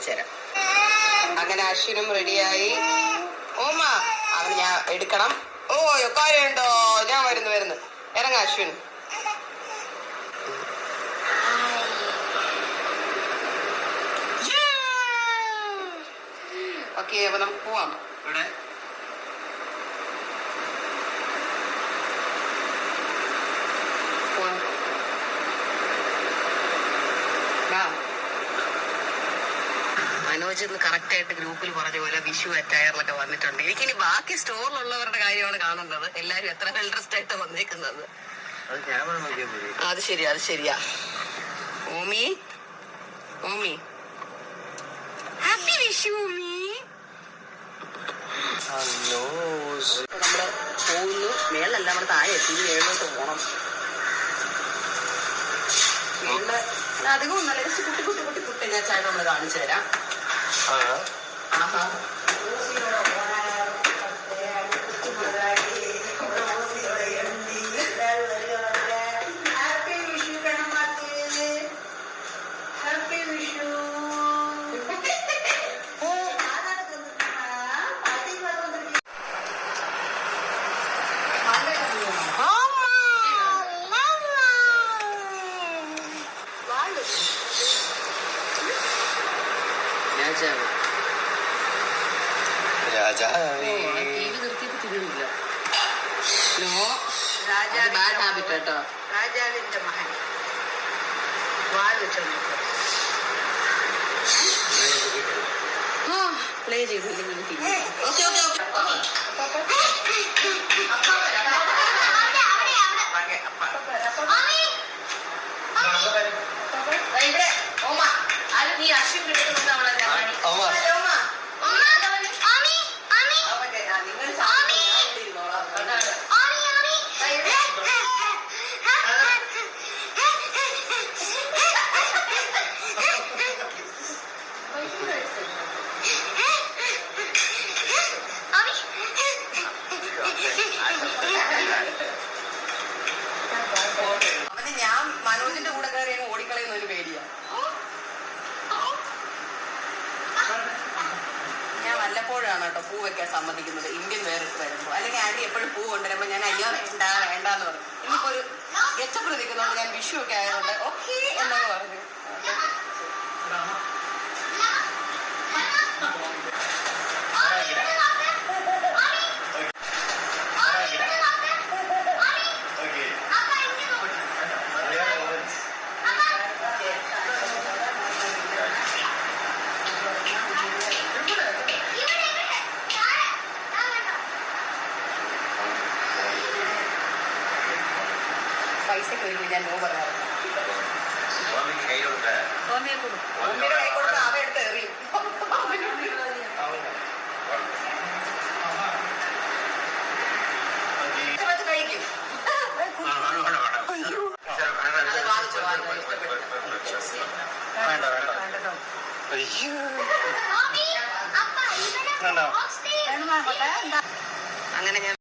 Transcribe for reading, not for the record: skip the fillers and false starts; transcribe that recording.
കാണിച്ചു തരാം. അങ്ങനെ അശ്വിനും റെഡിയായി. ഓമ അവന് ഞാൻ എടുക്കണം. ഓ കാര്യമുണ്ടോ? ഞാൻ വരുന്നു. ഇറങ്ങ അശ്വിൻ. ഓക്കെ, അപ്പൊ നമുക്ക് പോവാം. ഇവിടെ മനോജ് ഇന്ന് കറക്റ്റ് ആയിട്ട് ഗ്രൂപ്പിൽ പറഞ്ഞ പോലെ വിഷു അറ്റയറിലൊക്കെ വന്നിട്ടുണ്ട്. എനിക്കിനി ബാക്കി സ്റ്റോറിലുള്ളവരുടെ കാര്യമാണ് കാണുന്നത്. എല്ലാരും എത്ര വെൽ ഡ്രസ്ഡ് ആയിട്ട് വന്നേക്കുന്നത്. അത് ശരിയാ. ഓമി ഹാപ്പി വിഷു ഓമി. നമ്മള് പോകുന്നു. മേളല്ല, നമ്മള് താഴെ എത്തി. മേളിലോട്ട് പോണം. മേളില് അധികം ഒന്നല്ല, ജസ്റ്റ് കുട്ടി ഞാൻ ചായ നമ്മള് കാണിച്ചു തരാം. രാജാവിന്റെ മകൻ പ്ലേ ചെയ്തില്ലെങ്കിൽ നീ അശ്വിൻ കിട്ടുന്നുണ്ട്. അവന് ഞാൻ മനോജിന്റെ കൂടെ കയറി ഓടിക്കളയുന്ന ഒരു പേടിയാ. ഞാൻ വല്ലപ്പോഴാണ് കേട്ടോ പൂ വെക്കാൻ സമ്മതിക്കുന്നത് ഇന്ത്യൻ വേറിട്ട് വരുമ്പോ. അല്ലെങ്കിൽ ആന്റി എപ്പോഴും പൂ കൊണ്ടുവരുമ്പോ ഞാൻ അയ്യോ വേണ്ടാന്ന് പറഞ്ഞു. ഇന്നിപ്പോ ഒരു ഗെറ്റപ്പ് നിൽക്കുന്നതുകൊണ്ട് ഞാൻ വിഷു ഒക്കെ ആയതുകൊണ്ട് ഓക്കെ എന്നൊക്കെ പറഞ്ഞു. പൈസക്ക് വേണ്ടി ഞാൻ നോ പറയാറുണ്ട്. മമ്മിയുടെ കൈ കൊടുത്ത് അവ എടുത്ത് എറിയും. കഴിക്കും. അങ്ങനെ ഞാൻ